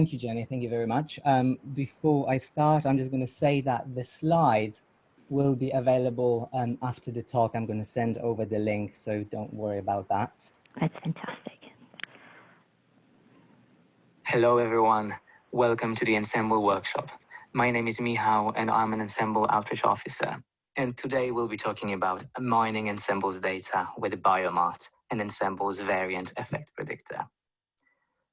Thank you, Jenny. Thank you very much. Before I start, I'm just going to say that the slides will be available after the talk. I'm going to send over the link, so don't worry about that. That's fantastic. Hello, everyone. Welcome to the Ensembl workshop. My name is Michal, and I'm an Ensembl Outreach Officer. And today we'll be talking about mining Ensembl's data with BioMart and Ensembl's Variant Effect Predictor.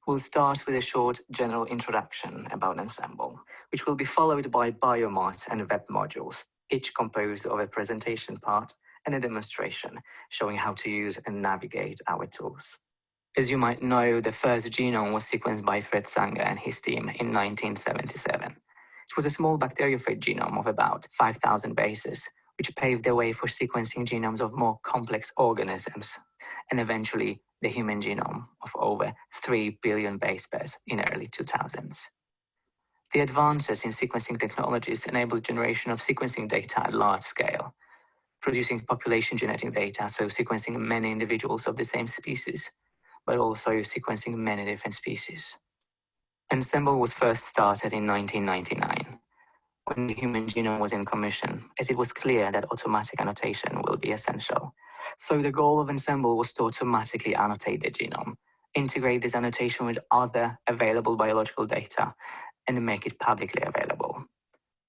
We'll start with a short general introduction about Ensembl, which will be followed by BioMart and web modules, each composed of a presentation part and a demonstration showing how to use and navigate our tools. As you might know, the first genome was sequenced by Fred Sanger and his team in 1977. It was a small bacteriophage genome of about 5,000 bases, which paved the way for sequencing genomes of more complex organisms, and eventually the human genome of over 3 billion base pairs in early 2000s. The advances in sequencing technologies enabled generation of sequencing data at large scale, producing population genetic data, so sequencing many individuals of the same species, but also sequencing many different species. Ensembl was first started in 1999, when the human genome was in commission, as it was clear that automatic annotation will be essential. So the goal of Ensembl was to automatically annotate the genome, integrate this annotation with other available biological data, and make it publicly available.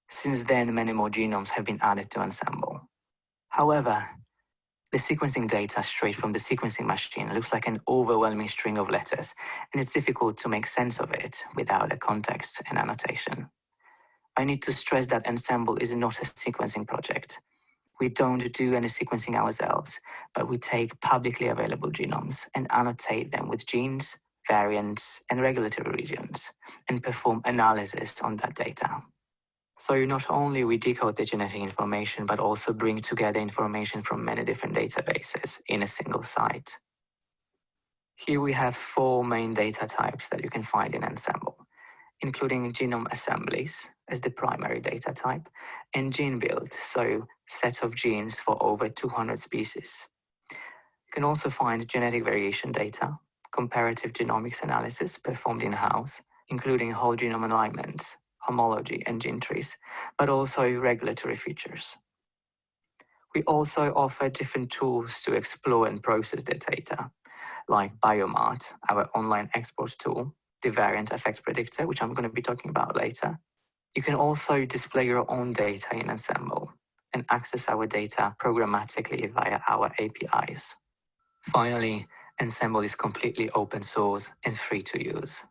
Since then, many more genomes have been added to Ensembl. However, the sequencing data straight from the sequencing machine looks like an overwhelming string of letters, and it's difficult to make sense of it without a context and annotation. I need to stress that Ensembl is not a sequencing project. We don't do any sequencing ourselves, but we take publicly available genomes and annotate them with genes, variants, and regulatory regions, and perform analysis on that data. So not only we decode the genetic information, but also bring together information from many different databases in a single site. Here we have 4 main data types that you can find in Ensembl, including genome assemblies as the primary data type, and gene build, so sets of genes for over 200 species. You can also find genetic variation data, comparative genomics analysis performed in-house, including whole genome alignments, homology, and gene trees, but also regulatory features. We also offer different tools to explore and process the data, like BioMart, our online export tool, the Variant Effect Predictor, which I'm going to be talking about later. You can also display your own data in Ensembl and access our data programmatically via our APIs. Finally, Ensembl is completely open source and free to use.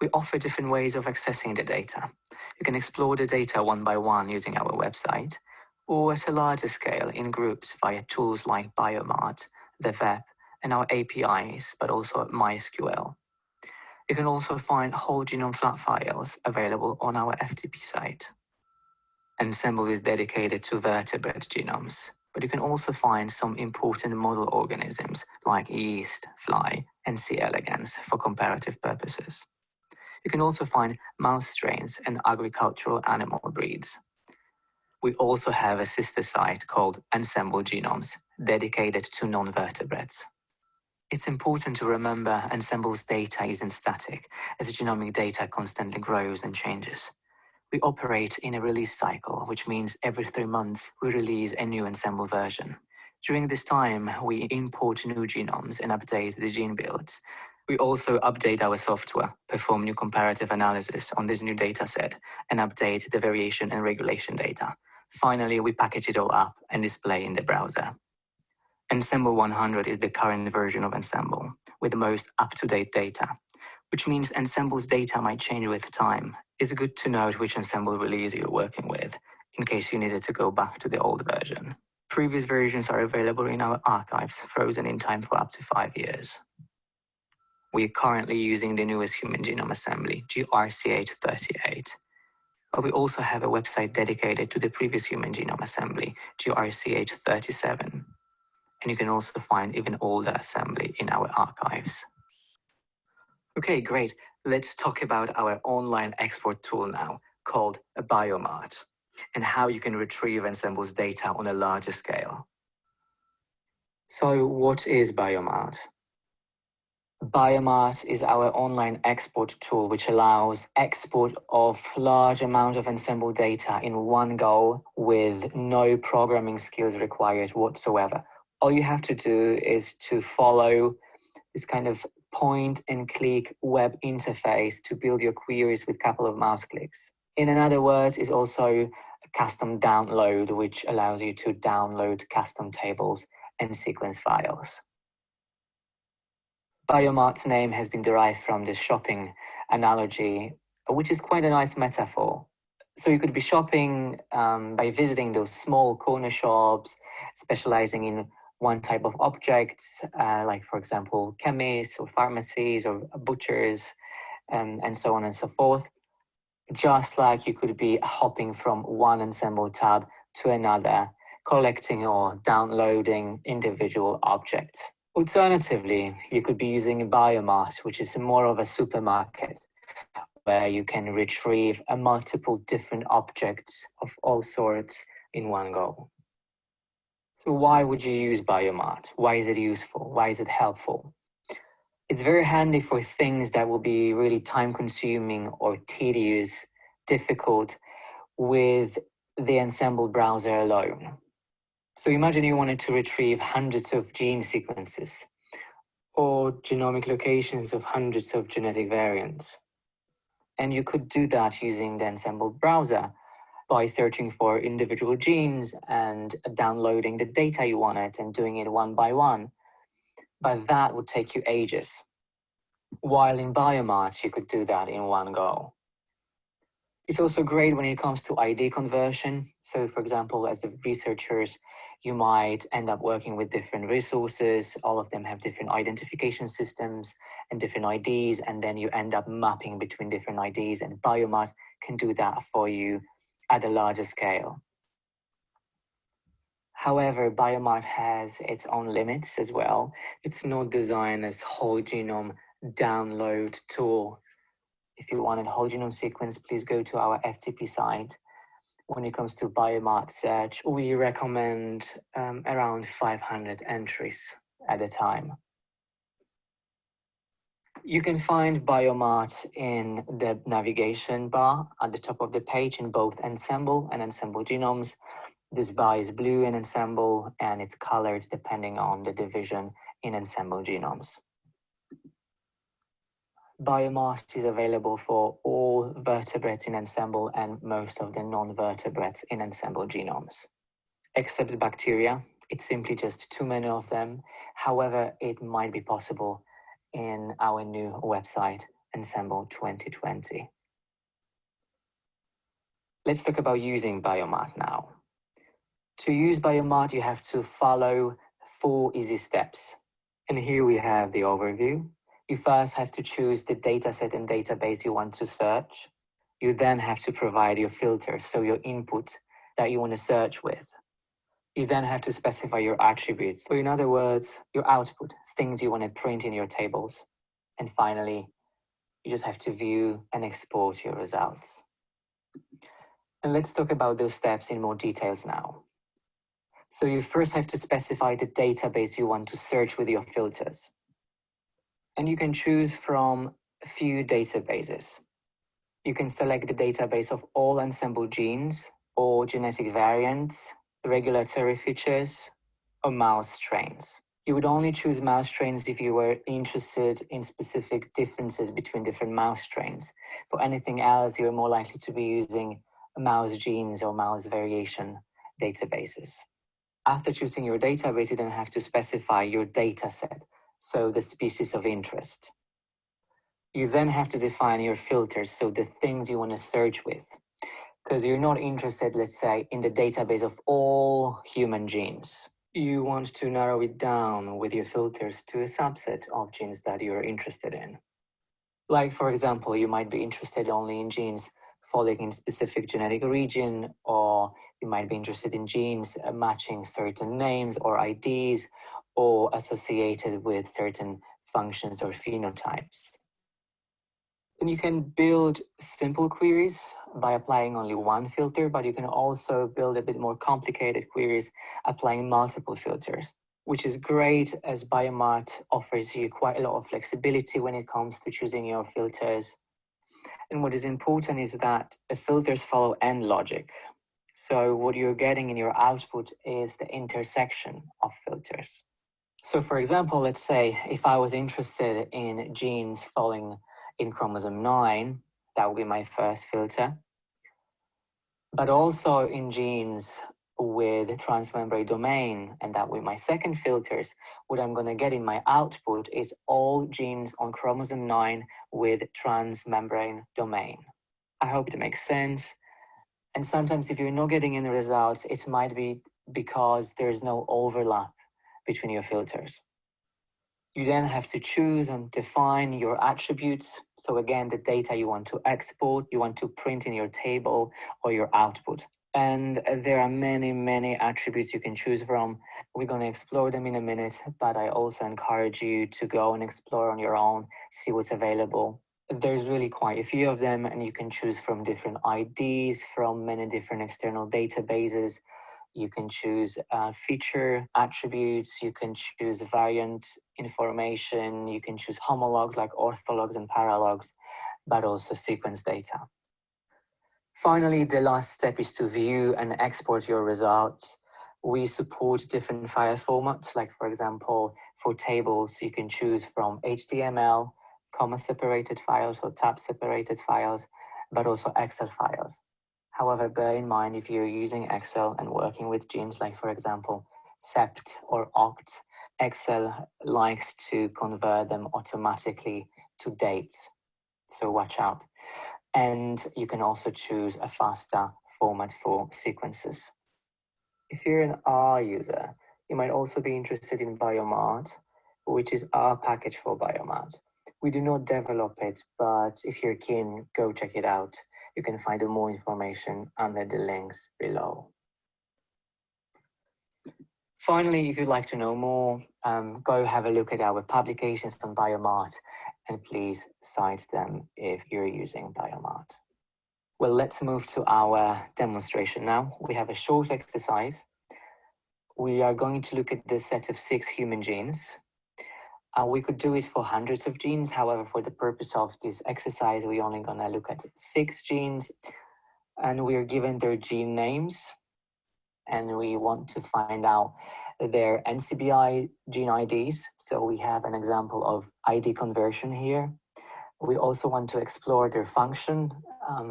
We offer different ways of accessing the data. You can explore the data one by one using our website, or at a larger scale in groups via tools like BioMart, the web, and our APIs, but also MySQL. You can also find whole genome flat files available on our FTP site. Ensembl is dedicated to vertebrate genomes, but you can also find some important model organisms like yeast, fly, and C. elegans for comparative purposes. You can also find mouse strains and agricultural animal breeds. We also have a sister site called Ensembl Genomes, dedicated to non-vertebrates. It's important to remember Ensembl's data isn't static, as genomic data constantly grows and changes. We operate in a release cycle, which means every 3 months we release a new Ensembl version. During this time, we import new genomes and update the gene builds. We also update our software, perform new comparative analysis on this new dataset, and update the variation and regulation data. Finally, we package it all up and display in the browser. Ensembl 100 is the current version of Ensembl, with the most up-to-date data, which means Ensembl's data might change with time. It's good to note which Ensembl release you're working with, in case you needed to go back to the old version. Previous versions are available in our archives, frozen in time for up to 5 years. We are currently using the newest human genome assembly, GRCH38, but we also have a website dedicated to the previous human genome assembly, GRCH37. And you can also find even older assembly in our archives. Okay, great. Let's talk about our online export tool now, called BioMart, and how you can retrieve Ensembl's data on a larger scale. So what is BioMart? BioMart is our online export tool, which allows export of large amount of Ensembl data in one go with no programming skills required whatsoever. All you have to do is to follow this kind of point and click web interface to build your queries with a couple of mouse clicks. In other words, is also a custom download, which allows you to download custom tables and sequence files. BioMart's name has been derived from this shopping analogy, which is quite a nice metaphor. So you could be shopping by visiting those small corner shops, specializing in one type of objects, like, for example, chemists or pharmacies or butchers, and so on and so forth. Just like you could be hopping from one Ensembl tab to another, collecting or downloading individual objects. Alternatively, you could be using BioMart, which is more of a supermarket, where you can retrieve multiple different objects of all sorts in one go. So why would you use BioMart? Why is it useful? Why is it helpful? It's very handy for things that will be really time-consuming or tedious, difficult with the Ensembl browser alone. So imagine you wanted to retrieve hundreds of gene sequences or genomic locations of hundreds of genetic variants. And you could do that using the Ensembl browser by searching for individual genes and downloading the data you wanted and doing it one by one. But that would take you ages. While in BioMart, you could do that in one go. It's also great when it comes to ID conversion. So, for example, as the researchers, you might end up working with different resources. All of them have different identification systems and different IDs, and then you end up mapping between different IDs, and BioMart can do that for you at a larger scale. However, BioMart has its own limits as well. It's not designed as whole genome download tool. If you want a whole genome sequence, please go to our FTP site. When it comes to BioMart search, we recommend around 500 entries at a time. You can find BioMart in the navigation bar at the top of the page in both Ensembl and Ensembl genomes. This bar is blue in Ensembl and it's colored depending on the division in Ensembl genomes. BioMart is available for all vertebrates in Ensembl and most of the non-vertebrates in Ensembl genomes. Except bacteria, it's simply just too many of them. However, it might be possible in our new website, Ensembl 2020. Let's talk about using BioMart now. To use BioMart, you have to follow 4 easy steps. And here we have the overview. You first have to choose the dataset and database you want to search. You then have to provide your filters, so your input that you want to search with. You then have to specify your attributes, so in other words, your output, things you want to print in your tables. And finally, you just have to view and export your results. And let's talk about those steps in more details now. So you first have to specify the database you want to search with your filters. And you can choose from a few databases. You can select the database of all Ensembl genes or genetic variants, regulatory features, or mouse strains. You would only choose mouse strains if you were interested in specific differences between different mouse strains. For anything else, you're more likely to be using mouse genes or mouse variation databases. After choosing your database, you then have to specify your data set, so the species of interest. You then have to define your filters, so the things you want to search with, because you're not interested, let's say, in the database of all human genes. You want to narrow it down with your filters to a subset of genes that you're interested in. Like, for example, you might be interested only in genes falling in specific genetic region, or you might be interested in genes matching certain names or IDs, or associated with certain functions or phenotypes. And you can build simple queries by applying only one filter, but you can also build a bit more complicated queries applying multiple filters. which is great as BioMart offers you quite a lot of flexibility when it comes to choosing your filters. And what is important is that the filters follow AND logic. So what you're getting in your output is the intersection of filters. So for example, let's say if I was interested in genes falling in chromosome 9, that would be my first filter. But also in genes with transmembrane domain, and that with my second filters, what I'm going to get in my output is all genes on chromosome 9 with transmembrane domain. I hope it makes sense. And sometimes if you're not getting any results, it might be because there's no overlap between your filters. You then have to choose and define your attributes. So again, the data you want to export, you want to print in your table or your output. And there are many, many attributes you can choose from. We're going to explore them in a minute, but I also encourage you to go and explore on your own, see what's available. There's really quite a few of them, and you can choose from different IDs, from many different external databases. You can choose feature attributes, you can choose variant information, you can choose homologs like orthologs and paralogs, but also sequence data. Finally, the last step is to view and export your results. We support different file formats, like for example, for tables, you can choose from HTML, comma-separated files or tab-separated files, but also Excel files. However, bear in mind, if you're using Excel and working with genes, like for example, sept or oct, Excel likes to convert them automatically to dates. So watch out. And you can also choose a faster format for sequences. If you're an R user, you might also be interested in BioMart, which is our package for BioMart. We do not develop it, but if you're keen, go check it out. You can find more information under the links below. Finally, if you'd like to know more, go have a look at our publications on BioMart, and please cite them if you're using BioMart. Well, let's move to our demonstration now. We have a short exercise. We are going to look at the set of 6 human genes. We could do it for hundreds of genes. However, for the purpose of this exercise, we're only going to look at 6 genes, and we are given their gene names, and we want to find out their NCBI gene IDs. So we have an example of ID conversion here. We also want to explore their function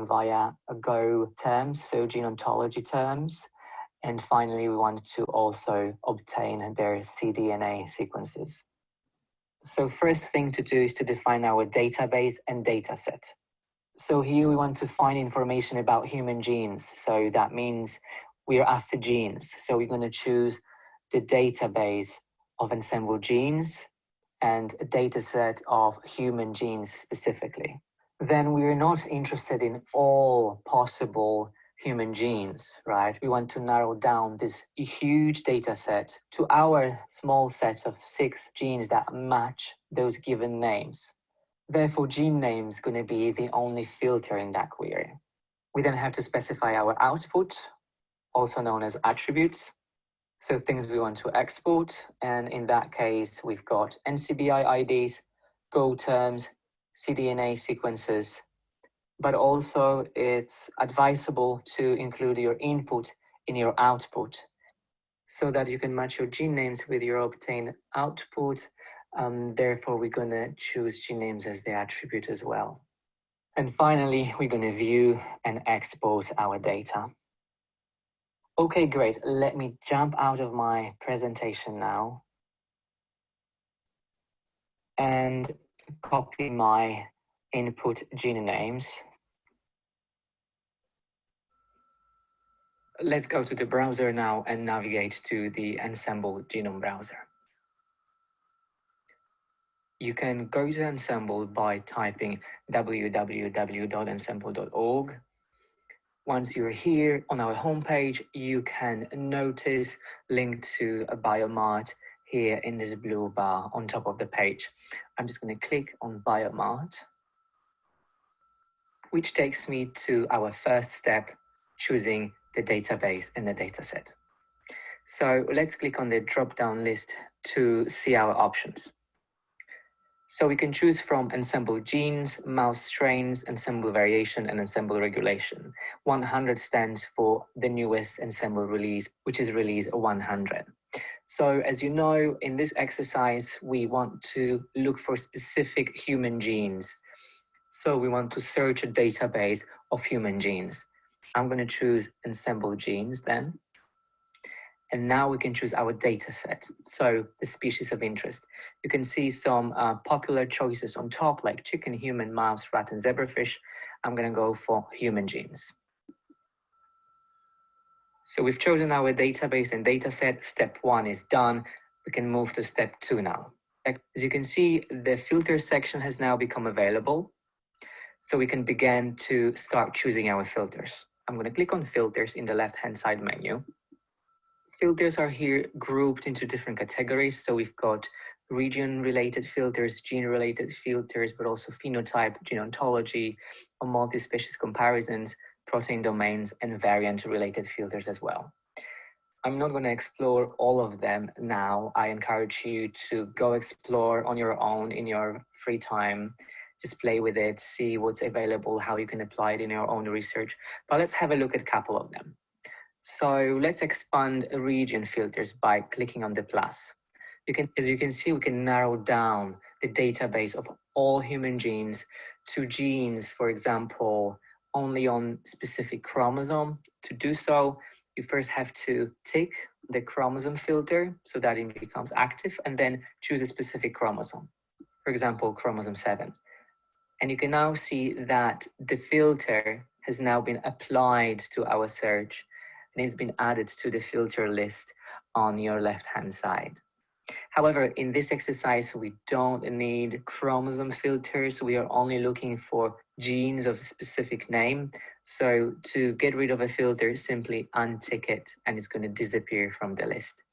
via Go terms, so gene ontology terms. And finally, we want to also obtain their cDNA sequences. So first thing to do is to define our database and dataset. So here we want to find information about human genes. So that means we are after genes. So we're going to choose the database of Ensembl genes and a dataset of human genes specifically. Then we are not interested in all possible human genes, right? We want to narrow down this huge data set to our small set of 6 genes that match those given names. Therefore, gene name is going to be the only filter in that query. We then have to specify our output, also known as attributes. So things we want to export, and in that case, we've got NCBI IDs, Go terms, cDNA sequences, but also it's advisable to include your input in your output so that you can match your gene names with your obtained output. Therefore, we're going to choose gene names as the attribute as well. And finally, we're going to view and export our data. Okay, great. Let me jump out of my presentation now and copy my input gene names. Let's go to the browser now and navigate to the Ensembl genome browser. You can go to Ensembl by typing www.ensembl.org. Once you're here on our homepage, you can notice link to a BioMart here in this blue bar on top of the page. I'm just going to click on BioMart, which takes me to our first step, choosing the database and the dataset. So let's click on the drop-down list to see our options. So we can choose from ensemble genes, mouse strains, ensemble variation, and ensemble regulation. 100 stands for the newest ensemble release, which is release 100. So as you know, in this exercise, we want to look for specific human genes. So we want to search a database of human genes. I'm going to choose ensemble genes then. And now we can choose our data set. So the species of interest. You can see some popular choices on top, like chicken, human, mouse, rat, and zebrafish. I'm going to go for human genes. So we've chosen our database and data set. Step 1 is done. We can move to step 2 now. As you can see, the filter section has now become available. So we can begin to start choosing our filters. I'm going to click on filters in the left-hand side menu. Filters are here grouped into different categories. So we've got region-related filters, gene-related filters, but also phenotype, gene ontology, or multi-species comparisons, protein domains, and variant-related filters as well. I'm not going to explore all of them now. I encourage you to go explore on your own in your free time. Just play with it, see what's available, how you can apply it in your own research. But let's have a look at a couple of them. So let's expand region filters by clicking on the plus. As you can see, we can narrow down the database of all human genes to genes, for example, only on specific chromosome. To do so, you first have to tick the chromosome filter so that it becomes active, and then choose a specific chromosome, for example, chromosome 7. And you can now see that the filter has now been applied to our search and it's been added to the filter list on your left-hand side. However, in this exercise, we don't need chromosome filters. We are only looking for genes of a specific name. So to get rid of a filter, simply untick it and it's going to disappear from the list.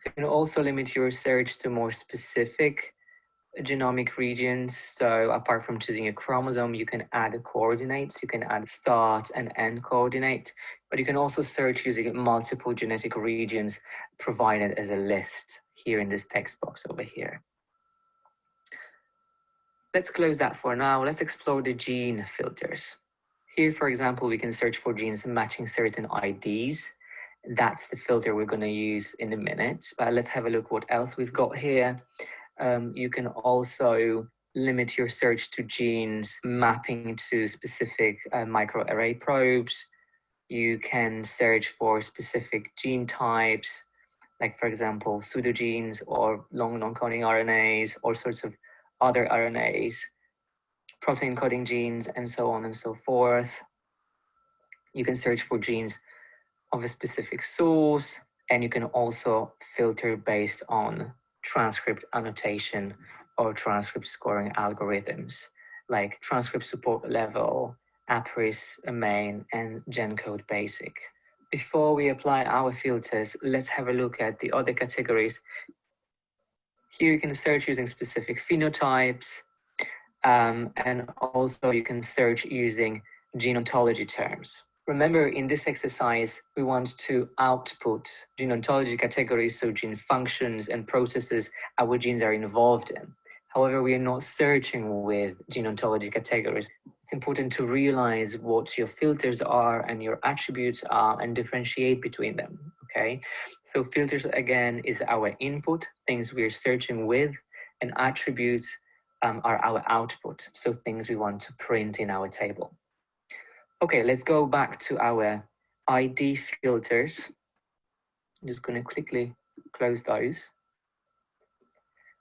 You can also limit your search to more specific genomic regions. So apart from choosing a chromosome, you can add coordinates. You can add start and end coordinate, but you can also search using multiple genetic regions provided as a list here in this text box over here. Let's close that for now. Let's explore the gene filters. Here, for example, we can search for genes matching certain IDs. That's the filter we're going to use in a minute, but let's have a look what else we've got here. You can also limit your search to genes mapping to specific microarray probes. You can search for specific gene types, like, for example, pseudogenes or long non-coding RNAs, all sorts of other RNAs, protein coding genes, and so on and so forth. You can search for genes of a specific source, and you can also filter based on transcript annotation or transcript scoring algorithms like transcript support level, APRIS, main, and GenCode basic. Before we apply our filters, let's have a look at the other categories. Here you can search using specific phenotypes, and also you can search using gene ontology terms. Remember, in this exercise, we want to output gene ontology categories, so gene functions and processes our genes are involved in. However, we are not searching with gene ontology categories. It's important to realize what your filters are and your attributes are and differentiate between them, okay? So filters, again, is our input, things we're searching with, and attributes are our output, so things we want to print in our table. Okay, let's go back to our ID filters. I'm just going to quickly close those.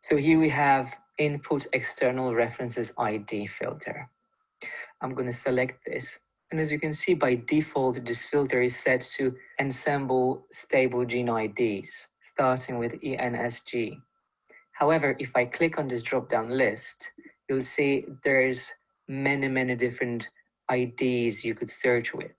So here we have input external references ID filter. I'm going to select this. And as you can see, by default, this filter is set to ensemble stable gene IDs, starting with ENSG. However, if I click on this drop-down list, you'll see there's many different IDs you could search with.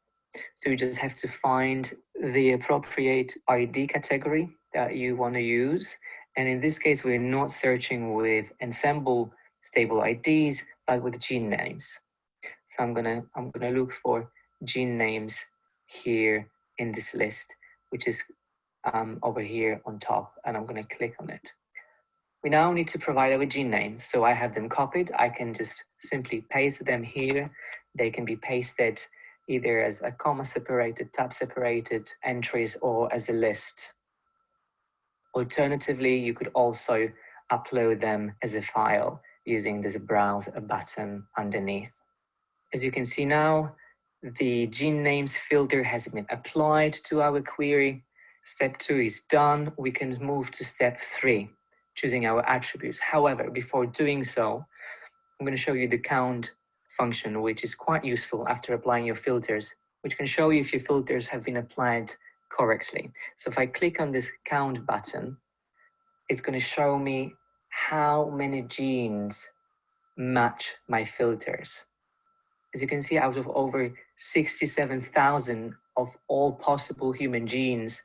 So you just have to find the appropriate ID category that you want to use. And in this case, we're not searching with ensemble stable IDs, but with gene names. So I'm gonna look for gene names here in this list, which is over here on top, and I'm going to click on it. We now need to provide our gene names. So I have them copied. I can just simply paste them here. They can be pasted either as a comma separated, tab separated entries or as a list. Alternatively, you could also upload them as a file using this browse button underneath. As you can see now, the gene names filter has been applied to our query. Step 2 is done. We can move to step 3, choosing our attributes. However, before doing so, I'm going to show you the count function, which is quite useful after applying your filters, which can show you if your filters have been applied correctly. So if I click on this count button, it's going to show me how many genes match my filters. As you can see, out of over 67,000 of all possible human genes,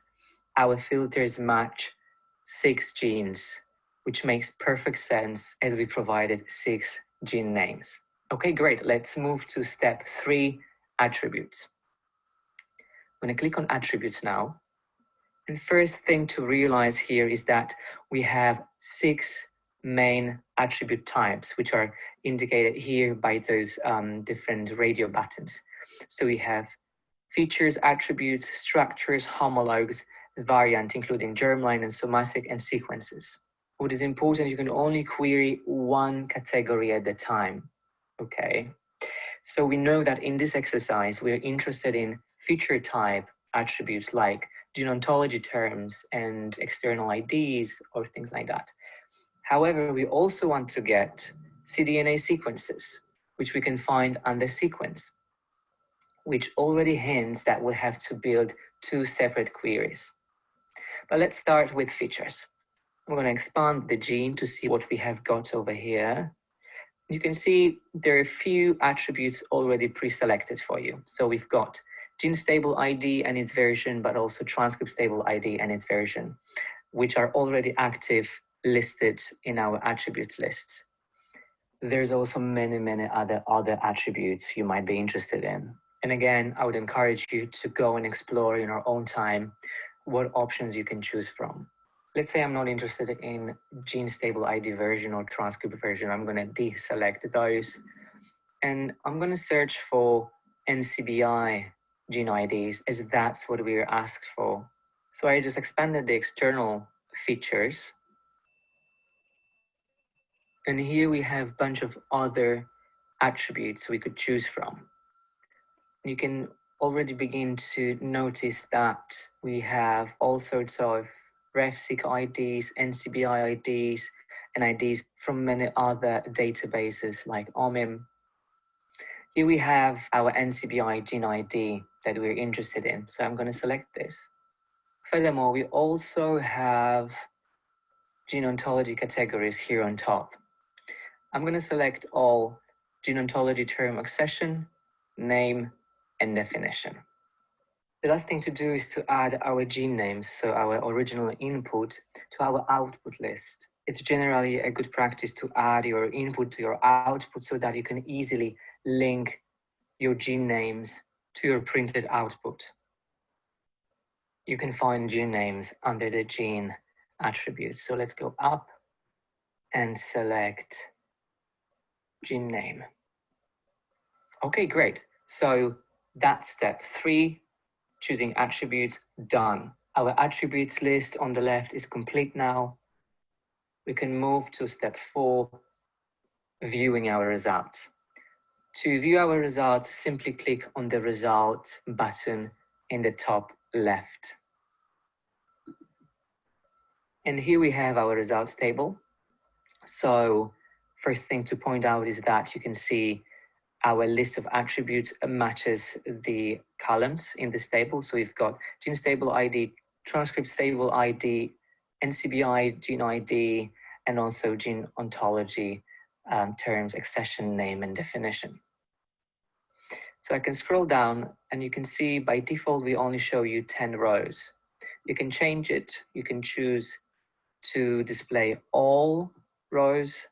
our filters match 6 genes, which makes perfect sense as we provided 6 gene names. Okay, great. Let's move to step 3, attributes. I'm going to click on attributes now. And first thing to realize here is that we have 6 main attribute types, which are indicated here by those different radio buttons. So we have features, attributes, structures, homologues, variant, including germline and somatic, and sequences. What is important, you can only query one category at a time, okay? So we know that in this exercise, we're interested in feature type attributes like gene ontology terms and external IDs or things like that. However, we also want to get cDNA sequences, which we can find under sequence, which already hints that we'll have to build 2 separate queries. But let's start with features. I'm going to expand the gene to see what we have got over here. You can see there are a few attributes already pre-selected for you. So we've got gene stable ID and its version, but also transcript stable ID and its version, which are already active, listed in our attributes lists. There's also many other attributes you might be interested in. And again, I would encourage you to go and explore in your own time what options you can choose from. Let's say I'm not interested in gene stable ID version or transcript version. I'm going to deselect those. And I'm going to search for NCBI gene IDs, as that's what we were asked for. So I just expanded the external features. And here we have a bunch of other attributes we could choose from. You can already begin to notice that we have all sorts of RefSeq IDs, NCBI IDs, and IDs from many other databases like OMIM. Here we have our NCBI gene ID that we're interested in. So I'm going to select this. Furthermore, we also have gene ontology categories here on top. I'm going to select all gene ontology term accession, name, and definition. The last thing to do is to add our gene names, so our original input, to our output list. It's generally a good practice to add your input to your output so that you can easily link your gene names to your printed output. You can find gene names under the gene attributes. So let's go up and select gene name. Okay, great. So that's step 3, choosing attributes, done. Our attributes list on the left is complete now. We can move to step 4, viewing our results. To view our results, simply click on the results button in the top left. And here we have our results table. So first thing to point out is that you can see our list of attributes matches the columns in this table. So we've got gene stable ID, transcript stable ID, NCBI gene ID, and also gene ontology terms, accession, name, and definition. So I can scroll down and you can see by default, we only show you 10 rows. You can change it. You can choose to display all rows.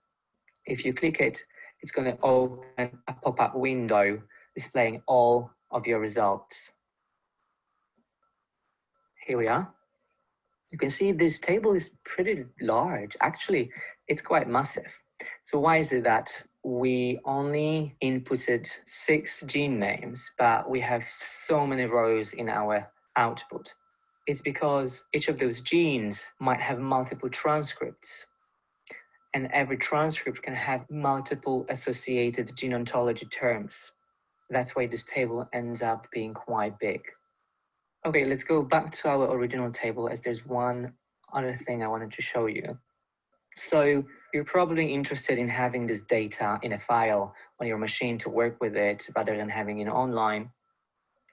If you click it, it's going to open a pop-up window displaying all of your results. Here we are. You can see this table is pretty large. Actually, it's quite massive. So why is it that we only inputted 6 gene names, but we have so many rows in our output? It's because each of those genes might have multiple transcripts, and every transcript can have multiple associated gene ontology terms. That's why this table ends up being quite big. Okay, let's go back to our original table, as there's one other thing I wanted to show you. So you're probably interested in having this data in a file on your machine to work with it rather than having it online.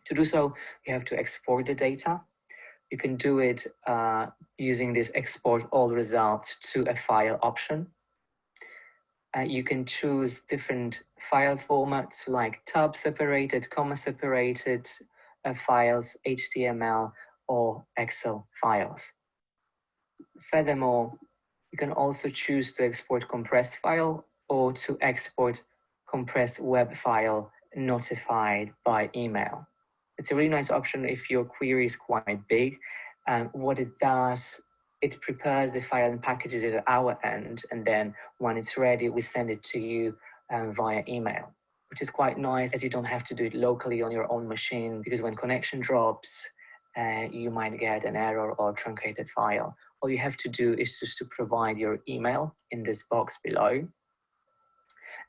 To do so, you have to export the data. You can do it using this export all results to a file option. You can choose different file formats like tab separated, comma separated files, HTML or Excel files. Furthermore, you can also choose to export compressed file or to export compressed web file notified by email. It's a really nice option if your query is quite big. What it does, it prepares the file and packages it at our end, and then when it's ready, we send it to you via email, which is quite nice, as you don't have to do it locally on your own machine, because when connection drops, you might get an error or truncated file. All you have to do is just to provide your email in this box below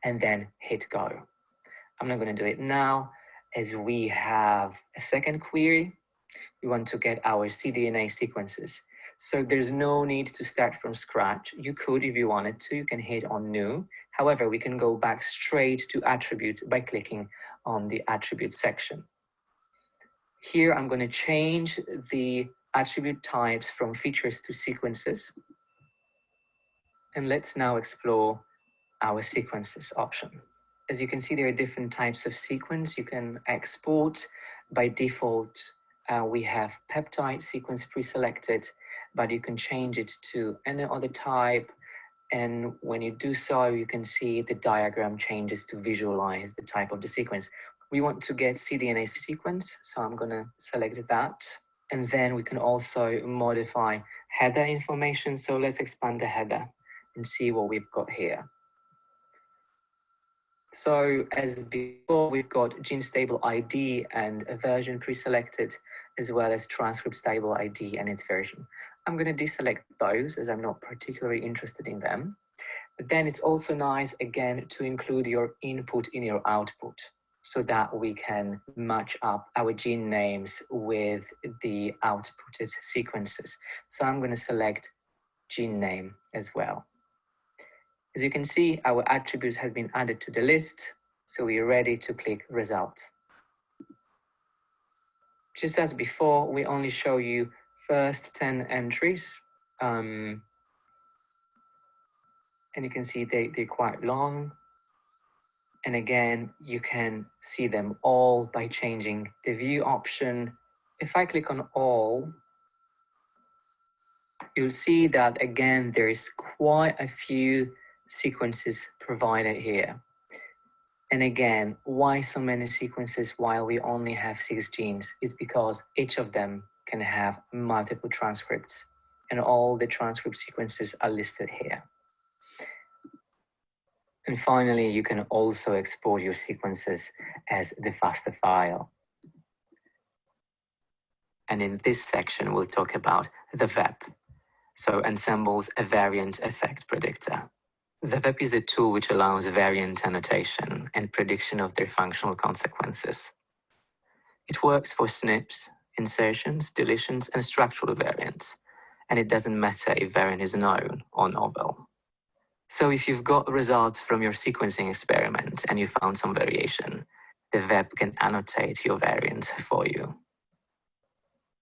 and then hit go. I'm not going to do it now, as we have a second query. We want to get our cDNA sequences. So there's no need to start from scratch. You could, if you wanted to, you can hit on new. However, we can go back straight to attributes by clicking on the attribute section. Here, I'm going to change the attribute types from features to sequences. And let's now explore our sequences option. As you can see, there are different types of sequence you can export. By default, we have peptide sequence pre-selected, but you can change it to any other type. And when you do so, you can see the diagram changes to visualize the type of the sequence. We want to get cDNA sequence, so I'm going to select that. And then we can also modify header information. So let's expand the header and see what we've got here. So as before, we've got gene stable ID and a version pre-selected, as well as transcript stable ID and its version. I'm going to deselect those, as I'm not particularly interested in them. But then it's also nice, again, to include your input in your output, so that we can match up our gene names with the outputted sequences. So I'm going to select gene name as well. As you can see, our attributes have been added to the list, so we are ready to click Result. Just as before, we only show you first 10 entries. And you can see they're quite long. And again, you can see them all by changing the view option. If I click on all, you'll see that again, there is quite a few sequences provided here. And again, why so many sequences while we only have 6 genes is because each of them can have multiple transcripts, and all the transcript sequences are listed here. And finally, you can also export your sequences as the FASTA file. And in this section, we'll talk about the VEP, so Ensemble's Variant Effect Predictor. The VEP is a tool which allows variant annotation and prediction of their functional consequences. It works for SNPs, insertions, deletions, and structural variants, and it doesn't matter if variant is known or novel. So if you've got results from your sequencing experiment and you found some variation, the VEP can annotate your variant for you.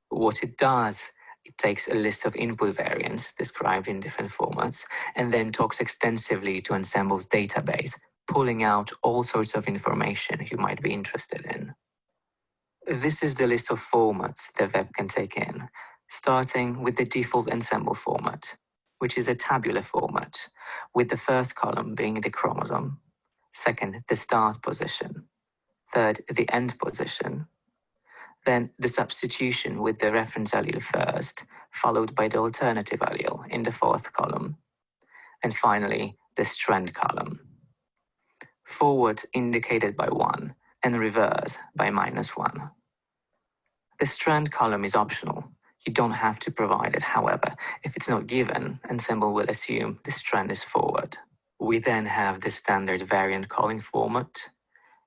What it does, it takes a list of input variants described in different formats and then talks extensively to Ensemble's database, pulling out all sorts of information you might be interested in. This is the list of formats the VEP can take in, starting with the default Ensembl format, which is a tabular format, with the first column being the chromosome, second, the start position, third, the end position, then the substitution with the reference allele first, followed by the alternative allele in the fourth column, and finally the strand column. Forward indicated by 1 and reverse by -1. The strand column is optional. You don't have to provide it, however, if it's not given, Ensembl will assume the strand is forward. We then have the standard variant calling format.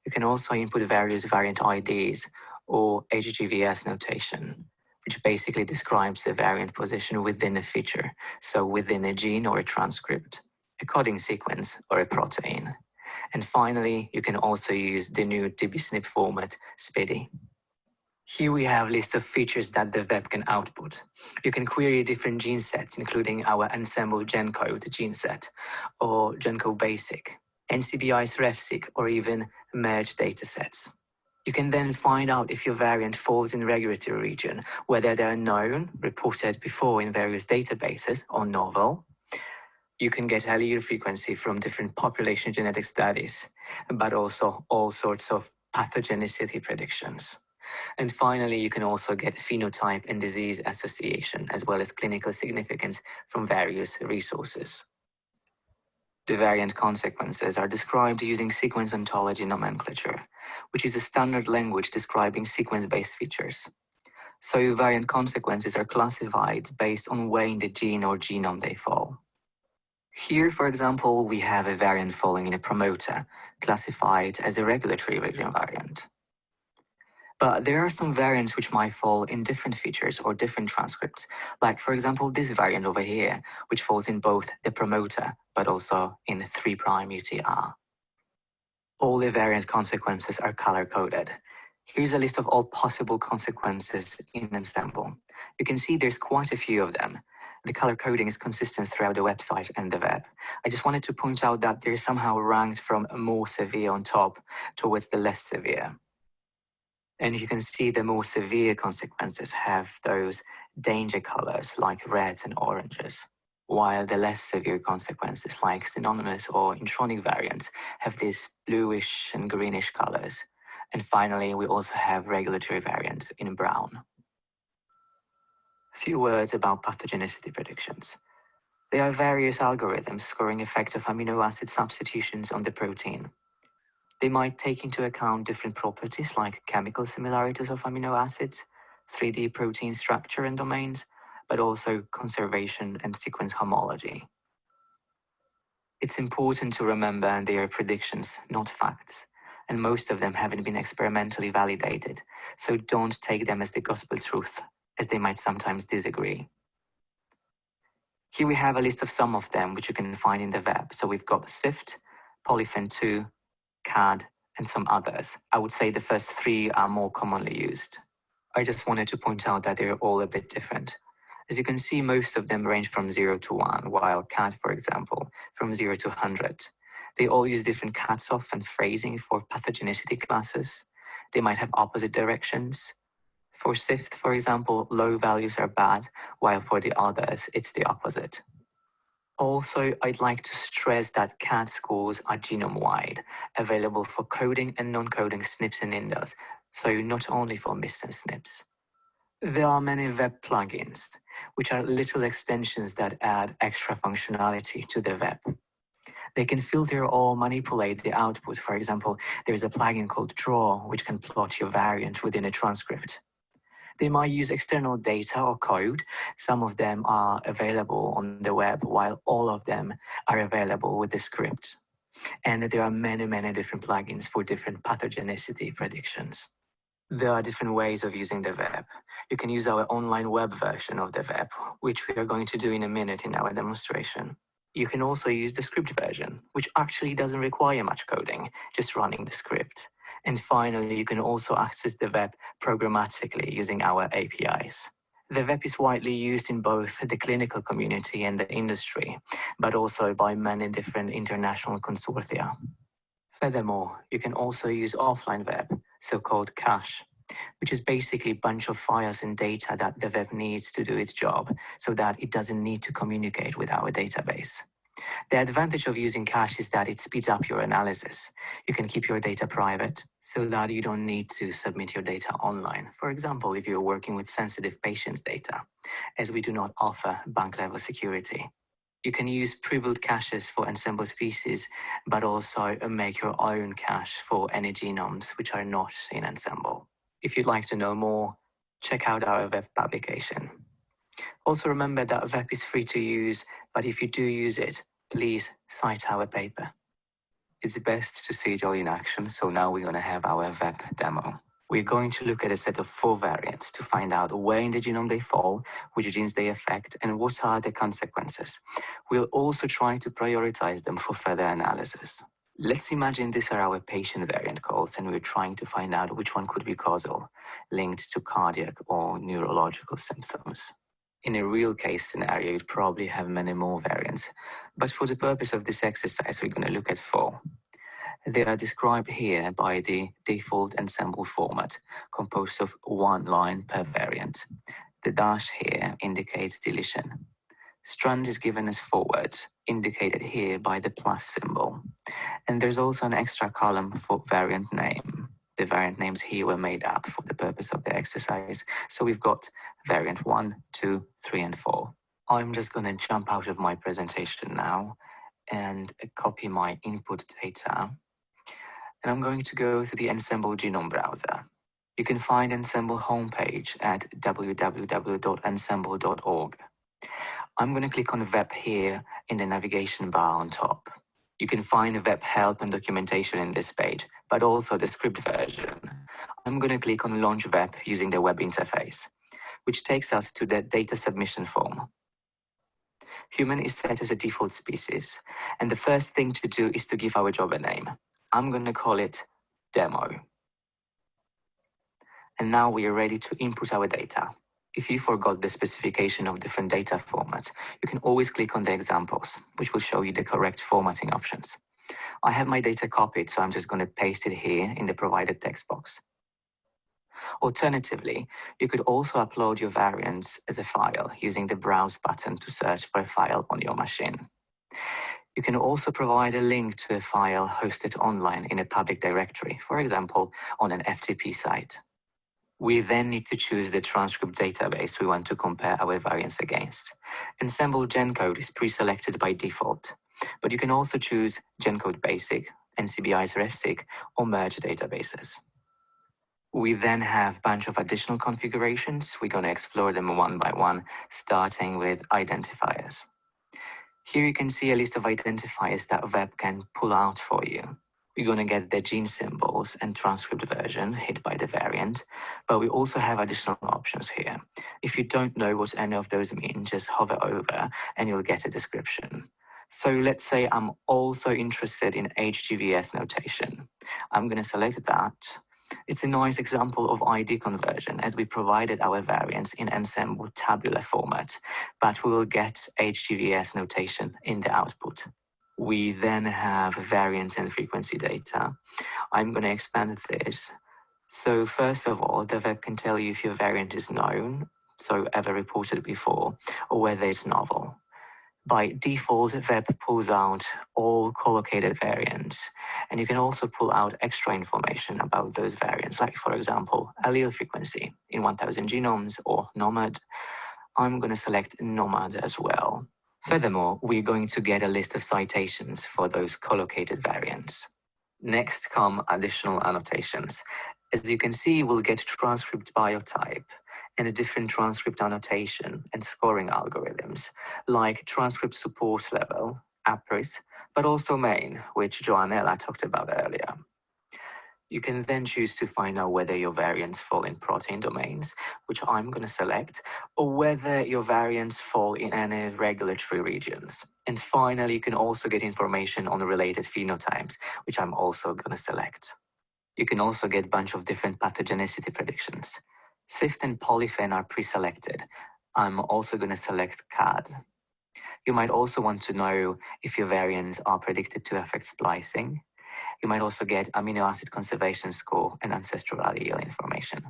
You can also input various variant IDs or HGVS notation, which basically describes the variant position within a feature, so within a gene or a transcript, a coding sequence or a protein. And finally, you can also use the new dbSNP format, SPIDI. Here we have a list of features that the web can output. You can query different gene sets, including our Ensembl GenCode gene set, or GenCode Basic, NCBI's RefSeq, or even merged datasets. You can then find out if your variant falls in regulatory region, whether they are known, reported before in various databases, or novel. You can get allele frequency from different population genetic studies, but also all sorts of pathogenicity predictions. And finally, you can also get phenotype and disease association, as well as clinical significance from various resources. The variant consequences are described using sequence ontology nomenclature, which is a standard language describing sequence-based features. So variant consequences are classified based on where in the gene or genome they fall. Here, for example, we have a variant falling in a promoter, classified as a regulatory region variant. But there are some variants which might fall in different features or different transcripts, like for example this variant over here, which falls in both the promoter but also in 3' UTR. All the variant consequences are color-coded. Here's a list of all possible consequences in Ensembl. You can see there's quite a few of them. The color coding is consistent throughout the website and the web. I just wanted to point out that they're somehow ranked from more severe on top towards the less severe. And you can see the more severe consequences have those danger colors like reds and oranges, while the less severe consequences like synonymous or intronic variants have these bluish and greenish colors. And finally, we also have regulatory variants in brown. A few words about pathogenicity predictions. There are various algorithms scoring effect of amino acid substitutions on the protein. They might take into account different properties like chemical similarities of amino acids, 3D protein structure and domains, but also conservation and sequence homology. It's important to remember they are predictions, not facts, and most of them haven't been experimentally validated, so don't take them as the gospel truth, as they might sometimes disagree. Here we have a list of some of them which you can find in the web. So we've got SIFT, Polyphen2, CAD, and some others. I would say the first three are more commonly used. I just wanted to point out that they're all a bit different. As you can see, most of them range from 0 to 1, while CAD, for example, from 0 to 100. They all use different cutoff and phrasing for pathogenicity classes. They might have opposite directions. For SIFT, for example, low values are bad, while for the others, it's the opposite. Also, I'd like to stress that CAD scores are genome-wide, available for coding and non-coding SNPs and indels, so not only for missense SNPs. There are many web plugins, which are little extensions that add extra functionality to the web. They can filter or manipulate the output. For example, there's a plugin called Draw, which can plot your variant within a transcript. They might use external data or code. Some of them are available on the web, while all of them are available with the script. And there are many, many different plugins for different pathogenicity predictions. There are different ways of using the web. You can use our online web version of the web, which we are going to do in a minute in our demonstration. You can also use the script version, which actually doesn't require much coding, just running the script. And finally, you can also access the web programmatically using our APIs. The web is widely used in both the clinical community and the industry, but also by many different international consortia. Furthermore, you can also use offline web, so-called cache, which is basically a bunch of files and data that the web needs to do its job so that it doesn't need to communicate with our database. The advantage of using cache is that it speeds up your analysis. You can keep your data private so that you don't need to submit your data online. For example, if you're working with sensitive patients' data, as we do not offer bank-level security. You can use pre-built caches for Ensembl species, but also make your own cache for any genomes which are not in Ensembl. If you'd like to know more, check out our web publication. Also remember that web is free to use, but if you do use it, please cite our paper. It's best to see it all in action, so now we're going to have our web demo. We're going to look at a set of 4 variants to find out where in the genome they fall, which genes they affect, and what are the consequences. We'll also try to prioritize them for further analysis. Let's imagine these are our patient variant calls, and we're trying to find out which one could be causal, linked to cardiac or neurological symptoms. In a real case scenario, you'd probably have many more variants, but for the purpose of this exercise, we're going to look at 4. They are described here by the default Ensembl format, composed of 1 line per variant. The dash here indicates deletion. Strand is given as forward, indicated here by the plus symbol. And there's also an extra column for variant name. The variant names here were made up for the purpose of the exercise. So we've got variant 1, 2, 3, and 4. I'm just going to jump out of my presentation now and copy my input data. And I'm going to go to the Ensembl genome browser. You can find Ensembl homepage at www.ensembl.org. I'm going to click on web here in the navigation bar on top. You can find the web help and documentation in this page, but also the script version. I'm going to click on launch web using the web interface, which takes us to the data submission form. Human is set as a default species, and the first thing to do is to give our job a name. I'm going to call it demo. And now we are ready to input our data. If you forgot the specification of different data formats, you can always click on the examples, which will show you the correct formatting options. I have my data copied, so I'm just going to paste it here in the provided text box. Alternatively, you could also upload your variants as a file using the Browse button to search for a file on your machine. You can also provide a link to a file hosted online in a public directory, for example, on an FTP site. We then need to choose the transcript database we want to compare our variants against. Ensembl GenCode is pre-selected by default, but you can also choose GenCode Basic, NCBI's RefSeq, or merge databases. We then have a bunch of additional configurations. We're going to explore them one by one, starting with identifiers. Here you can see a list of identifiers that web can pull out for you. We're going to get the gene symbols and transcript version hid by the variant, but we also have additional options here. If you don't know what any of those mean, just hover over and you'll get a description. So let's say I'm also interested in HGVS notation. I'm going to select that. It's a nice example of ID conversion, as we provided our variants in Ensembl tabular format, but we will get HGVS notation in the output. We then have variance and frequency data. I'm going to expand this. So first of all, the web can tell you if your variant is known, so ever reported before, or whether it's novel. By default, web pulls out all collocated variants, and you can also pull out extra information about those variants, like, for example, allele frequency in 1000 genomes or NOMAD. I'm going to select NOMAD as well. Furthermore, we're going to get a list of citations for those collocated variants. Next come additional annotations. As you can see, we'll get transcript biotype and a different transcript annotation and scoring algorithms, like transcript support level, APRIS, but also main, which Joanella talked about earlier. You can then choose to find out whether your variants fall in protein domains, which I'm going to select, or whether your variants fall in any regulatory regions. And finally, you can also get information on related phenotypes, which I'm also going to select. You can also get a bunch of different pathogenicity predictions. CIFT and polyphen are pre-selected. I'm also going to select CAD. You might also want to know if your variants are predicted to affect splicing. You might also get amino acid conservation score and ancestral allele information.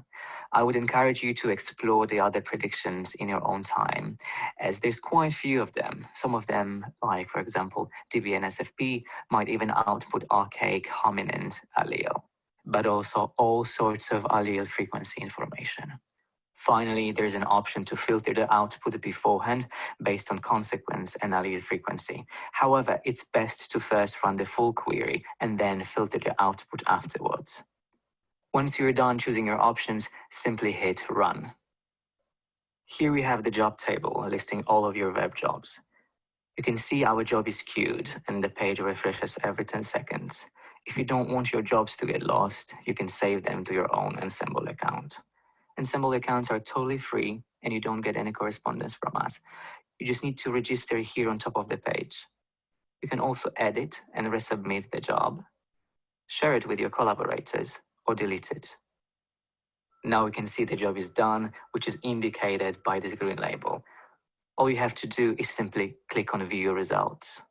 I would encourage you to explore the other predictions in your own time, as there's quite a few of them. Some of them, like for example, DBNSFP, might even output archaic hominin allele, but also all sorts of allele frequency information. Finally, there's an option to filter the output beforehand based on consequence and allele frequency. However, it's best to first run the full query and then filter the output afterwards. Once you're done choosing your options, simply hit Run. Here we have the job table listing all of your web jobs. You can see our job is queued and the page refreshes every 10 seconds. If you don't want your jobs to get lost, you can save them to your own Ensembl account. Ensembl accounts are totally free and you don't get any correspondence from us. You just need to register here on top of the page. You can also edit and resubmit the job, share it with your collaborators, or delete it. Now we can see the job is done, which is indicated by this green label. All you have to do is simply click on View Results.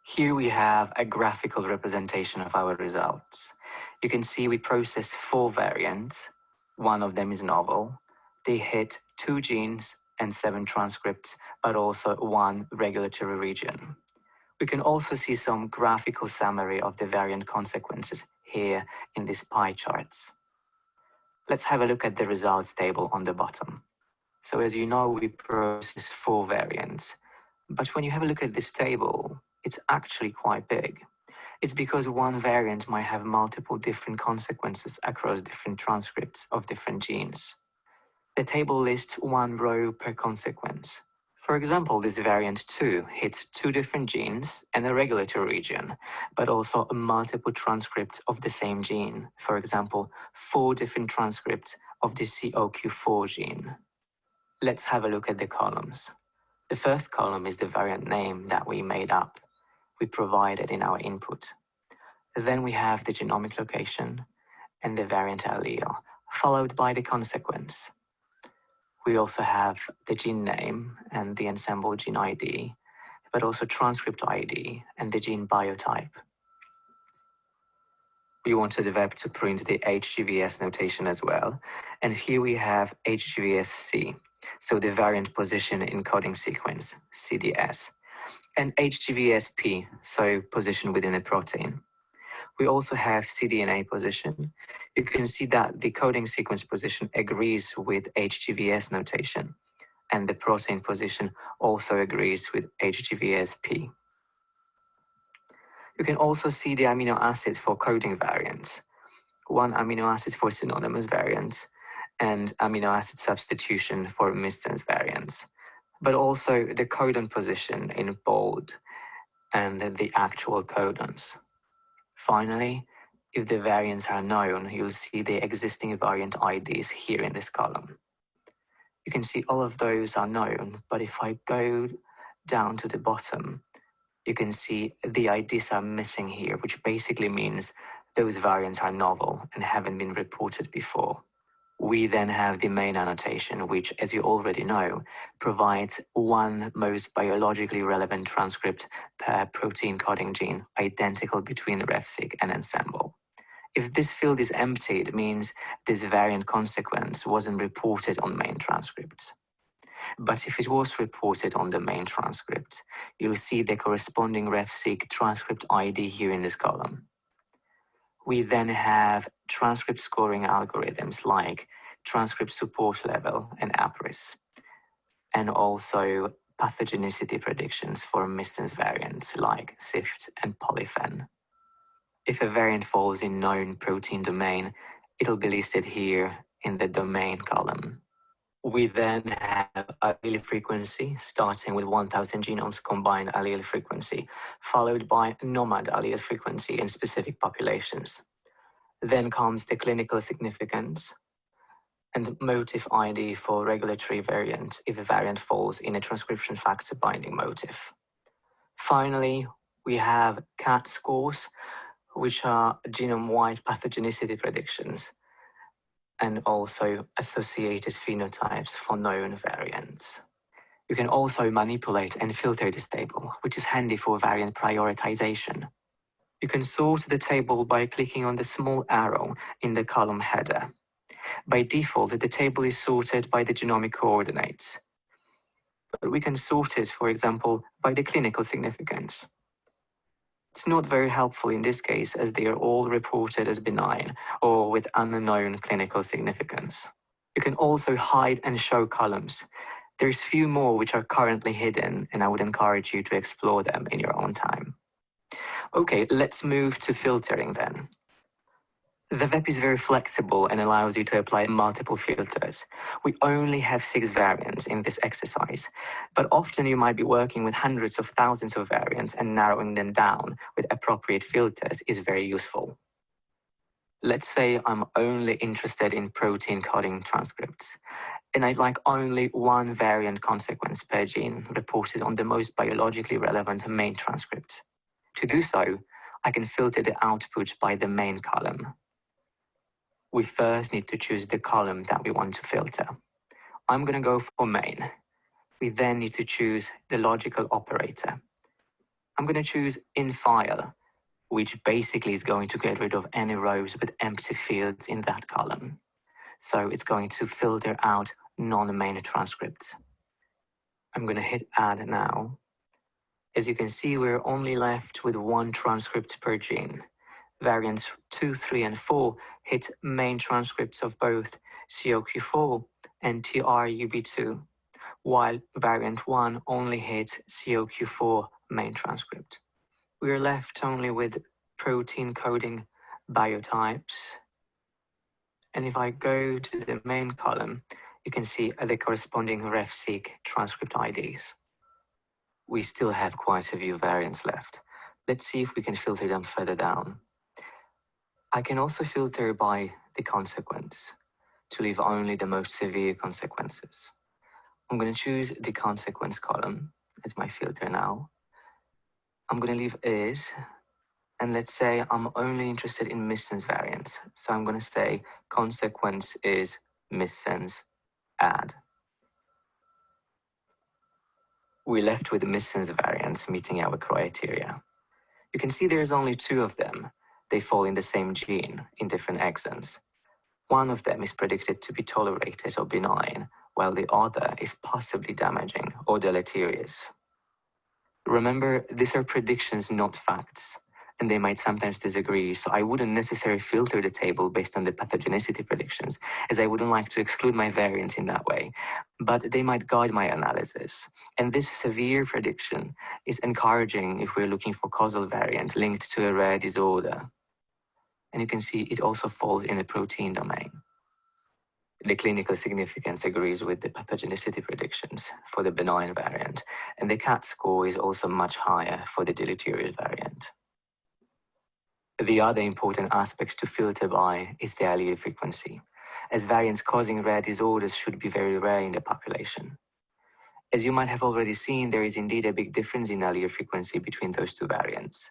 Here we have a graphical representation of our results. You can see we processed 4 variants. One of them is novel. They hit 2 genes and 7 transcripts, but also 1 regulatory region. We can also see some graphical summary of the variant consequences here in these pie charts. Let's have a look at the results table on the bottom. So as you know, we processed 4 variants, but when you have a look at this table, it's actually quite big. It's because one variant might have multiple different consequences across different transcripts of different genes. The table lists 1 row per consequence. For example, this variant 2 hits 2 different genes and a regulatory region, but also multiple transcripts of the same gene. For example, 4 different transcripts of the COQ4 gene. Let's have a look at the columns. The first column is the variant name that we made up. We provided in our input. Then we have the genomic location and the variant allele, followed by the consequence. We also have the gene name and the Ensembl gene ID, but also transcript ID and the gene biotype. We wanted the web to print the HGVS notation as well, and here we have HGVS-C, so the variant position encoding sequence, CDS, and HGVS-P, so position within a protein. We also have cDNA position. You can see that the coding sequence position agrees with HGVS notation, and the protein position also agrees with HGVS-P. You can also see the amino acids for coding variants, 1 amino acid for synonymous variants, and amino acid substitution for missense variants, but also the codon position in bold and the actual codons. Finally, if the variants are known, you'll see the existing variant IDs here in this column. You can see all of those are known, but if I go down to the bottom, you can see the IDs are missing here, which basically means those variants are novel and haven't been reported before. We then have the main annotation, which, as you already know, provides 1 most biologically relevant transcript per protein coding gene, identical between RefSeq and Ensembl. If this field is empty, it means this variant consequence wasn't reported on main transcripts. But if it was reported on the main transcript, you'll see the corresponding RefSeq transcript ID here in this column. We then have transcript scoring algorithms like transcript support level and APRIS, and also pathogenicity predictions for missense variants like SIFT and polyphen. If a variant falls in known protein domain, it'll be listed here in the domain column. We then have allele frequency, starting with 1,000 genomes combined allele frequency, followed by nomad allele frequency in specific populations. Then comes the clinical significance and motif ID for regulatory variants if a variant falls in a transcription factor binding motif. Finally, we have CAT scores, which are genome-wide pathogenicity predictions, and also associated phenotypes for known variants. You can also manipulate and filter this table, which is handy for variant prioritization. You can sort the table by clicking on the small arrow in the column header. By default, the table is sorted by the genomic coordinates. But we can sort it, for example, by the clinical significance. It's not very helpful in this case, as they are all reported as benign or with unknown clinical significance. You can also hide and show columns. There's few more which are currently hidden, and I would encourage you to explore them in your own time. Okay, let's move to filtering then. The web is very flexible and allows you to apply multiple filters. We only have 6 variants in this exercise, but often you might be working with hundreds of thousands of variants, and narrowing them down with appropriate filters is very useful. Let's say I'm only interested in protein coding transcripts, and I'd like only 1 variant consequence per gene reported on the most biologically relevant main transcript. To do so, I can filter the output by the main column. We first need to choose the column that we want to filter. I'm going to go for main. We then need to choose the logical operator. I'm going to choose in file, which basically is going to get rid of any rows with empty fields in that column. So it's going to filter out non-main transcripts. I'm going to hit add now. As you can see, we're only left with 1 transcript per gene. Variants 2, 3, and 4 hit main transcripts of both COQ4 and TRUB2, while variant 1 only hits COQ4 main transcript. We are left only with protein coding biotypes. And if I go to the main column, you can see the corresponding ref-seq transcript IDs. We still have quite a few variants left. Let's see if we can filter them further down. I can also filter by the consequence to leave only the most severe consequences. I'm going to choose the consequence column as my filter now. I'm going to leave is, and let's say I'm only interested in missense variants. So I'm going to say consequence is missense add. We're left with the missense variants meeting our criteria. You can see there's only 2 of them. They fall in the same gene in different exons. One of them is predicted to be tolerated or benign, while the other is possibly damaging or deleterious. Remember, these are predictions, not facts, and they might sometimes disagree, so I wouldn't necessarily filter the table based on the pathogenicity predictions, as I wouldn't like to exclude my variant in that way, but they might guide my analysis. And this severe prediction is encouraging if we're looking for causal variant linked to a rare disorder. And you can see it also falls in the protein domain. The clinical significance agrees with the pathogenicity predictions for the benign variant, and the CAT score is also much higher for the deleterious variant. The other important aspect to filter by is the allele frequency, as variants causing rare disorders should be very rare in the population. As you might have already seen, there is indeed a big difference in allele frequency between those 2 variants.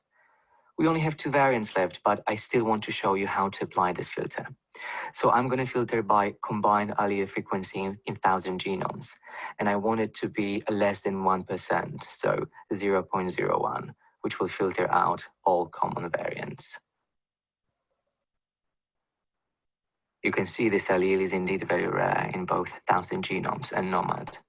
We only have 2 variants left, but I still want to show you how to apply this filter. So I'm going to filter by combined allele frequency in 1,000 genomes, and I want it to be less than 1%, so 0.01, which will filter out all common variants. You can see this allele is indeed very rare in both 1,000 genomes and NOMAD.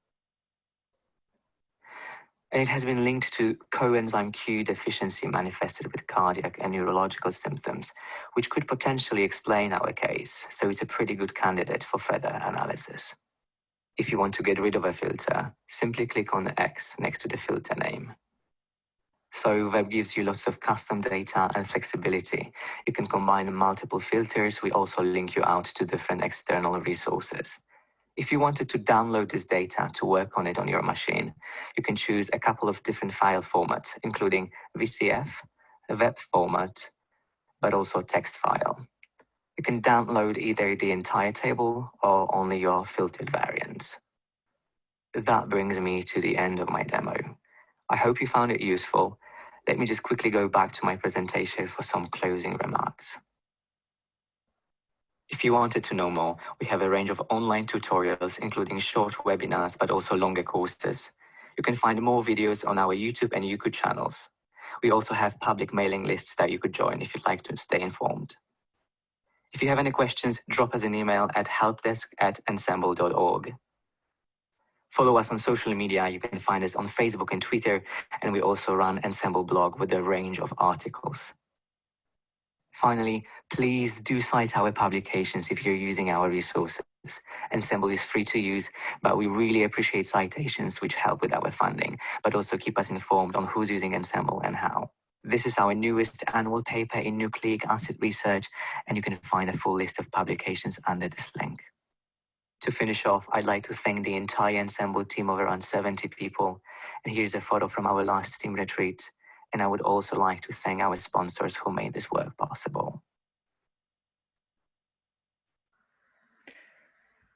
And it has been linked to coenzyme Q deficiency manifested with cardiac and neurological symptoms, which could potentially explain our case, so it's a pretty good candidate for further analysis. If you want to get rid of a filter, simply click on the X next to the filter name. So web gives you lots of custom data and flexibility. You can combine multiple filters. We also link you out to different external resources. If you wanted to download this data to work on it on your machine, you can choose a couple of different file formats, including VCF, web format, but also text file. You can download either the entire table or only your filtered variants. That brings me to the end of my demo. I hope you found it useful. Let me just quickly go back to my presentation for some closing remarks. If you wanted to know more, we have a range of online tutorials, including short webinars, but also longer courses. You can find more videos on our YouTube and YouTube channels. We also have public mailing lists that you could join if you'd like to stay informed. If you have any questions, drop us an email at helpdesk@ensembl.org. Follow us on social media. You can find us on Facebook and Twitter, and we also run Ensembl blog with a range of articles. Finally, please do cite our publications if you're using our resources. Ensembl is free to use, but we really appreciate citations which help with our funding, but also keep us informed on who's using Ensembl and how. This is our newest annual paper in nucleic acid research, and you can find a full list of publications under this link. To finish off, I'd like to thank the entire Ensembl team of around 70 people, and here's a photo from our last team retreat. And I would also like to thank our sponsors who made this work possible.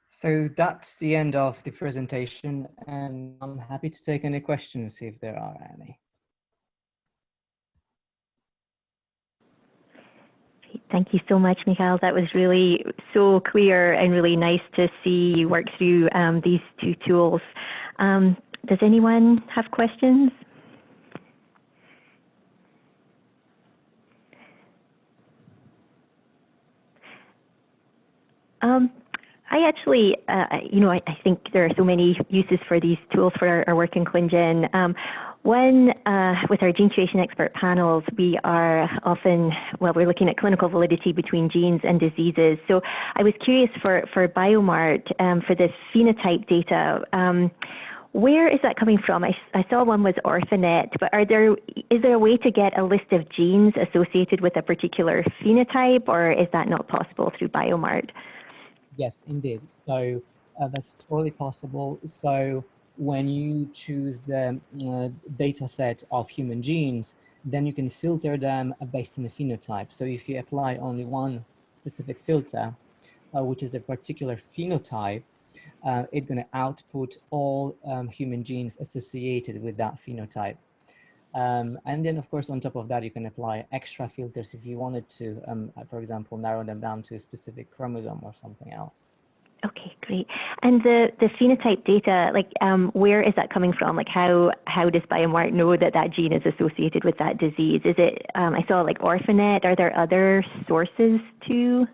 So that's the end of the presentation, and I'm happy to take any questions if there are any. Thank you so much, Michal. That was really so clear and really nice to see you work through these two tools. Does anyone have questions? I actually, I think there are so many uses for these tools for our work in ClinGen. One, with our gene curation expert panels, we are often, we're looking at clinical validity between genes and diseases. So I was curious for BioMart, for this phenotype data, where is that coming from? I saw one was OrthoNet, but is there a way to get a list of genes associated with a particular phenotype, or is that not possible through BioMart? Yes, indeed. So that's totally possible. So when you choose the data set of human genes, then you can filter them based on the phenotype. So if you apply only one specific filter, which is the particular phenotype, it's going to output all human genes associated with that phenotype. And then, of course, on top of that, you can apply extra filters if you wanted to, for example, narrow them down to a specific chromosome or something else. Okay, great. And the phenotype data, like, where is that coming from? Like, how does BioMart know that that gene is associated with that disease? Is it, I saw like OrthoNet, are there other sources too?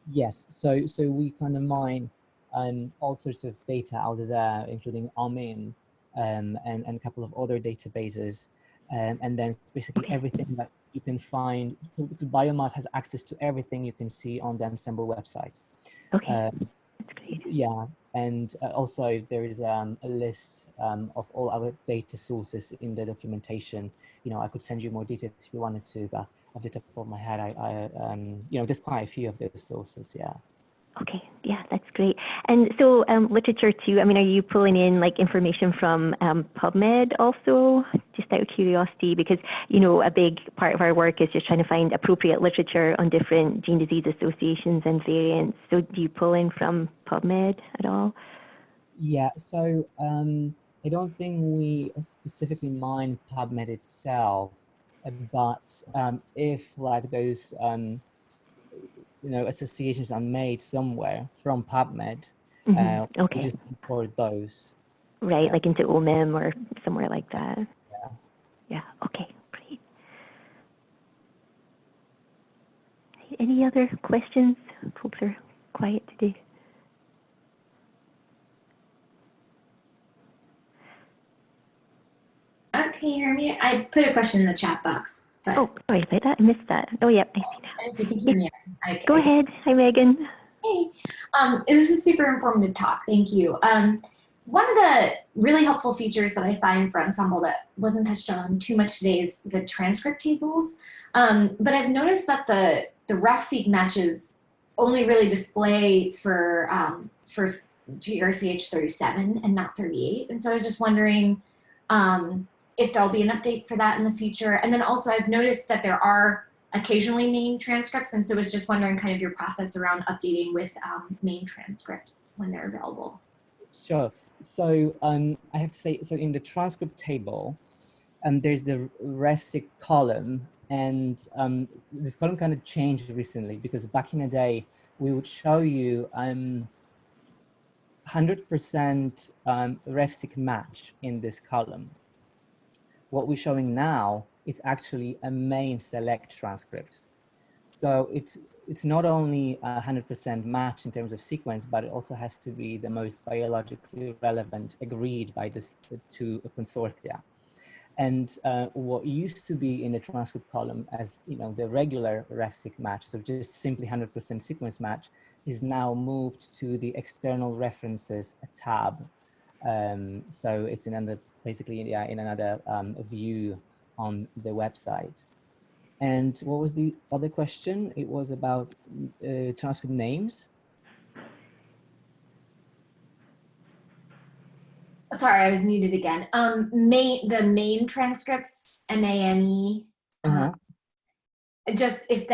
Yes, so we kind of mine all sorts of data out there, including OMIN and a couple of other databases. And then basically everything that you can find, BioMart has access to everything you can see on the Ensembl website. Okay, that's great. Yeah, and also there is a list of all our data sources in the documentation. You know, I could send you more details if you wanted to, but off the top of my head, there's quite a few of those sources, yeah. Okay, yeah, that's great. And so literature too, I mean, are you pulling in like information from PubMed also, just out of curiosity? Because, you know, a big part of our work is just trying to find appropriate literature on different gene disease associations and variants. So do you pull in from PubMed at all? Yeah, so I don't think we specifically mine PubMed itself, but if like those associations are made somewhere from PubMed, Okay. we just import those. Right, like into OMIM or somewhere like that. Yeah. Yeah, okay, great. Any other questions? Folks are quiet today. Can you hear me? I put a question in the chat box. But oh, sorry about that. I missed that. Oh, yep, I see now. if you can hear me, Go ahead. Hi, Megan. Hey, this is a super informative talk. Thank you. One of the really helpful features that I find for Ensembl that wasn't touched on too much today is the transcript tables. But I've noticed that the RefSeq matches only really display for GRCH37 and not 38. And so I was just wondering if there'll be an update for that in the future. And then also I've noticed that there are occasionally main transcripts, and so I was just wondering kind of your process around updating with main transcripts when they're available. Sure. So I have to say, so in the transcript table, there's the RefSeq column, and this column kind of changed recently because back in the day, we would show you 100% RefSeq match in this column. What we're showing now it's actually a main select transcript. So it's not only 100% match in terms of sequence, but it also has to be the most biologically relevant, agreed by the two consortia. And what used to be in the transcript column as the regular RefSeq match, so just simply 100% sequence match, is now moved to the external references tab. So it's basically in another view on the website. And what was the other question? It was about transcript names. Sorry, I was muted again. The main transcripts, MANE. Just if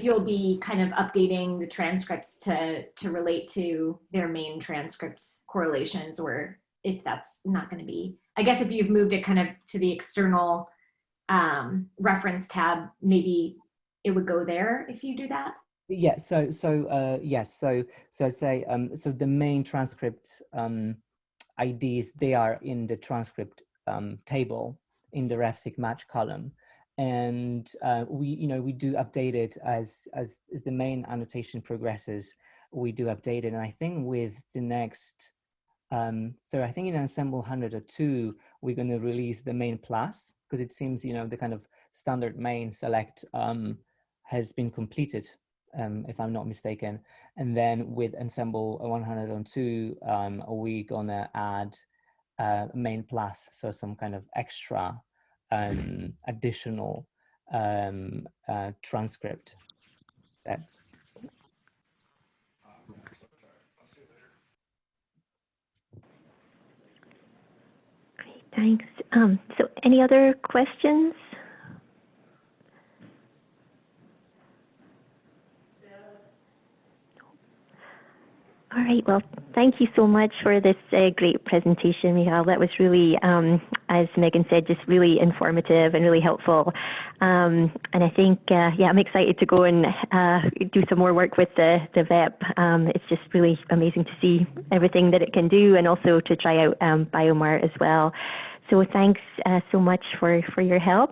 you'll be kind of updating the transcripts to relate to their main transcript correlations, or if that's not going to be. I guess if you've moved it kind of to the external reference tab, maybe it would go there if you do that. Yeah. Yes. So I'd say so the main transcript IDs, they are in the transcript table in the RefSeq match column, and we do update it as the main annotation progresses. We do update it, and I think with the next. So I think in Ensembl 102, we're going to release the main plus, because it seems, the kind of standard main select has been completed, if I'm not mistaken. And then with Ensembl 102, we're going to add main plus, so some kind of extra additional transcript set. Thanks. So any other questions? All right, well, thank you so much for this great presentation, Michal. That was really, as Megan said, just really informative and really helpful. And I think, yeah, I'm excited to go and do some more work with the VEP. It's just really amazing to see everything that it can do, and also to try out BioMart as well. So thanks so much for your help.